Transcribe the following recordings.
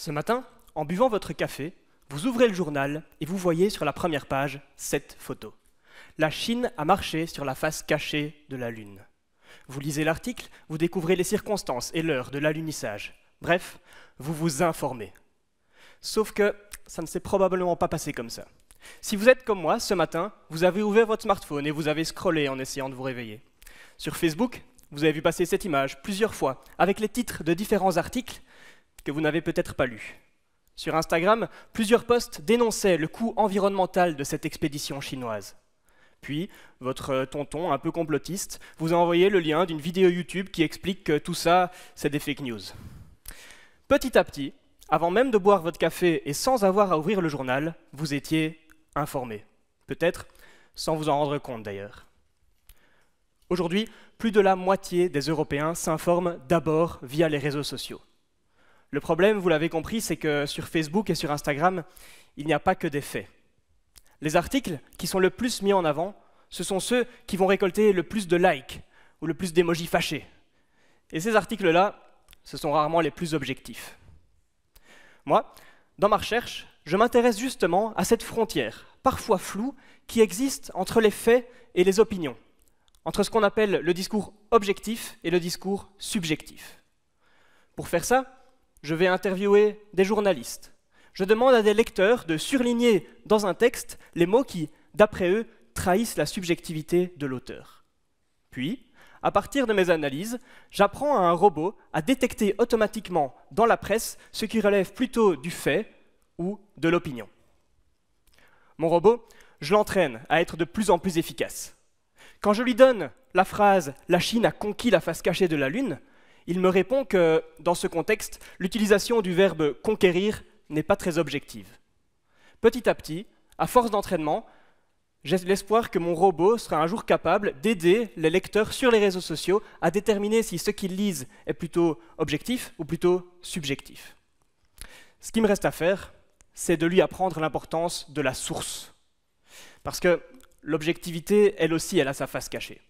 Ce matin, en buvant votre café, vous ouvrez le journal et vous voyez sur la première page cette photo. La Chine a marché sur la face cachée de la Lune. Vous lisez l'article, vous découvrez les circonstances et l'heure de l'alunissage. Bref, vous vous informez. Sauf que ça ne s'est probablement pas passé comme ça. Si vous êtes comme moi, ce matin, vous avez ouvert votre smartphone et vous avez scrollé en essayant de vous réveiller. Sur Facebook, vous avez vu passer cette image plusieurs fois, avec les titres de différents articles que vous n'avez peut-être pas lus. Sur Instagram, plusieurs posts dénonçaient le coût environnemental de cette expédition chinoise. Puis, votre tonton, un peu complotiste, vous a envoyé le lien d'une vidéo YouTube qui explique que tout ça, c'est des fake news. Petit à petit, avant même de boire votre café et sans avoir à ouvrir le journal, vous étiez informé. Peut-être sans vous en rendre compte d'ailleurs. Aujourd'hui, plus de la moitié des Européens s'informent d'abord via les réseaux sociaux. Le problème, vous l'avez compris, c'est que sur Facebook et sur Instagram, il n'y a pas que des faits. Les articles qui sont le plus mis en avant, ce sont ceux qui vont récolter le plus de likes ou le plus d'émojis fâchés. Et ces articles-là, ce sont rarement les plus objectifs. Moi, dans ma recherche, je m'intéresse justement à cette frontière, parfois floue, qui existe entre les faits et les opinions, entre ce qu'on appelle le discours objectif et le discours subjectif. Pour faire ça, je vais interviewer des journalistes. Je demande à des lecteurs de surligner dans un texte les mots qui, d'après eux, trahissent la subjectivité de l'auteur. Puis, à partir de mes analyses, j'apprends à un robot à détecter automatiquement dans la presse ce qui relève plutôt du fait ou de l'opinion. Mon robot, je l'entraîne à être de plus en plus efficace. Quand je lui donne la phrase « La Chine a conquis la face cachée de la Lune », il me répond que, dans ce contexte, l'utilisation du verbe « conquérir » n'est pas très objective. Petit à petit, à force d'entraînement, j'ai l'espoir que mon robot sera un jour capable d'aider les lecteurs sur les réseaux sociaux à déterminer si ce qu'ils lisent est plutôt objectif ou plutôt subjectif. Ce qui me reste à faire, c'est de lui apprendre l'importance de la source. Parce que l'objectivité, elle aussi, elle a sa face cachée.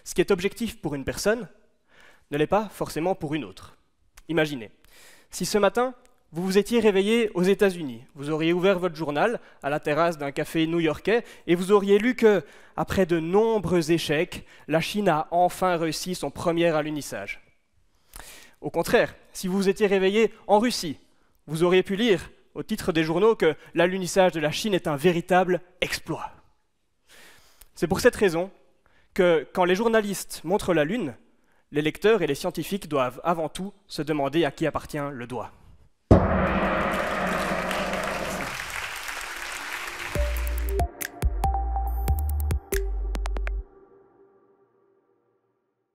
Ce qui est objectif pour une personne ne l'est pas forcément pour une autre. Imaginez, si ce matin, vous vous étiez réveillé aux États-Unis, vous auriez ouvert votre journal à la terrasse d'un café new-yorkais et vous auriez lu que, après de nombreux échecs, la Chine a enfin réussi son premier alunissage. Au contraire, si vous vous étiez réveillé en Russie, vous auriez pu lire au titre des journaux que l'alunissage de la Chine est un véritable exploit. C'est pour cette raison que, quand les journalistes montrent la Lune, les lecteurs et les scientifiques doivent avant tout se demander à qui appartient le doigt.